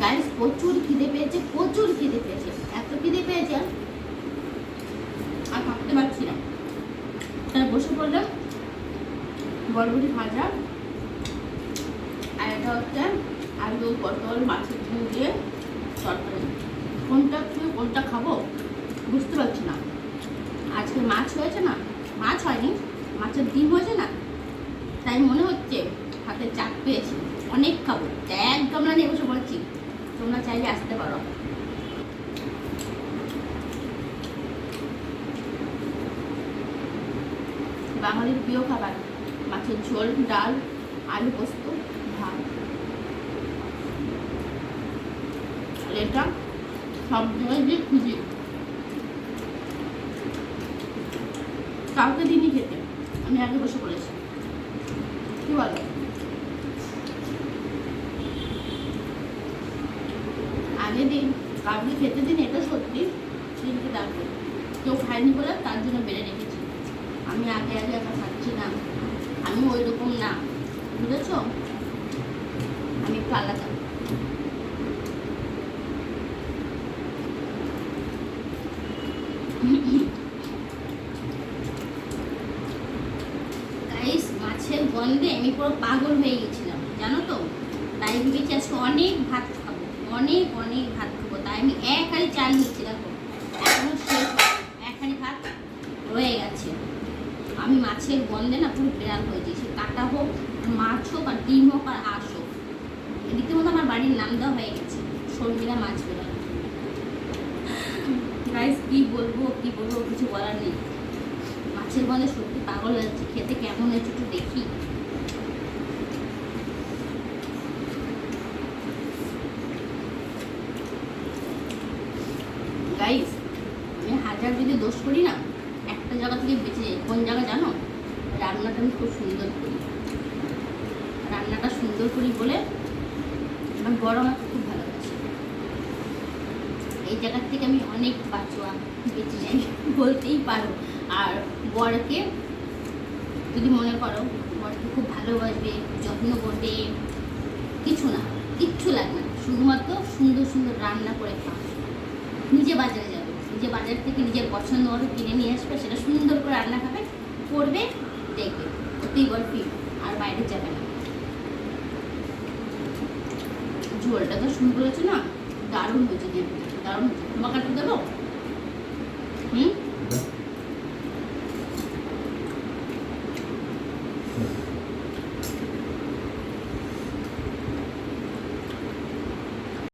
Guys প্রচুর খিদে পেয়েছে, প্রচুর খিদে পেয়েছে, এত খিদে পেয়েছে আর থাকতে পারছি না। তাই বসে পড়লাম বরবটি ভাজা আর এটা হচ্ছে আলু পটল মাছের ঝোল দিয়ে তরকারি। কোনটা খেয়ে কোনটা খাবো বুঝতে পারছি না। আজকে মাছ হয়েছে না, মাছ হয়নি, মাছের ডিম হয়েছে না, তাই মনে হচ্ছে হাতে চাপ পেয়েছি, অনেক খাবো, এক গামলা নিয়ে বসে পড়েছি। তোমরা চাইলে আসতে পারো। বাঙালির প্রিয় খাবার মাছের ঝোল, ডাল, আলু পোস্ত, ভাত। এটা সব জায়গায় যে খুঁজি, কাউকে দিনই খেতে, আমি আগে বসে পড়েছি। কি বলো? আগে দিন কাউকে খেতে দিন, এটা সত্যি, কিন্তু দেখো কেউ খায়নি বলে তার জন্য বেড়ে রেখেছি। আমি আগে আগে একা খাচ্ছি না, আমি ওই রকম না, বুঝেছ? আমি একটু আলাদা। মাছের গন্ধে আমি পুরো পাগল হয়ে গেছিলাম, জানো তো। তাই ভেবেছি আজকে অনেক ভাত খাবো, অনেক অনেক ভাত খাবো। তাই আমি এক হাঁড়ি চাল নিচ্ছি, দেখো এখনো শেষ হয়, এক হাঁড়ি ভাত রয়ে গেছে। আমি মাছের গন্ধে না পুরো বিড়াল হয়ে গেছি, কাটা হোক, মাছ হোক, আর ডিম হোক, আর হাঁস হোক। এদিকে মতো আমার বাড়ির নাম দেওয়া হয়ে গেছে, শর্মিলা মাছ বিড়াল। গাইস কি বলবো কিছু বলার নেই। মাছের গন্ধে সত্যি পাগল হয়ে যাচ্ছে। খেতে কেমন হয়েছে একটু দেখি। গাইস আমি হাজার যদি দোষ করি না, একটা জায়গা থেকে বেঁচে যাই। কোন জায়গা জানো? রান্নাটা আমি খুব সুন্দর করি। রান্নাটা সুন্দর করি বলে আমার বড় আমাকে খুব ভালোবাসে। এই জায়গার থেকে আমি অনেক বাঁচোয়া বেঁচে যাই বলতেই পারো। আর বরকে যদি মনে করো বরকে খুব ভালোবাসবে, যত্ন করবে, কিছু না, কিচ্ছু লাগবে না, শুধুমাত্র সুন্দর সুন্দর রান্না করে খাওয়া। নিজে বাজারে যাবে, নিজে বাজার থেকে নিজের পছন্দ মতো কিনে নিয়ে আসবে, সেটা সুন্দর করে রান্না খাবে, করবে, দেখবে, ওতেই বল ফিল, আর বাইরে যাবে না। ঝোলটা তো শুরু করেছো না, দারুণ হয়েছে, দারুণ হয়েছে। তোমাকে একটু দেবো?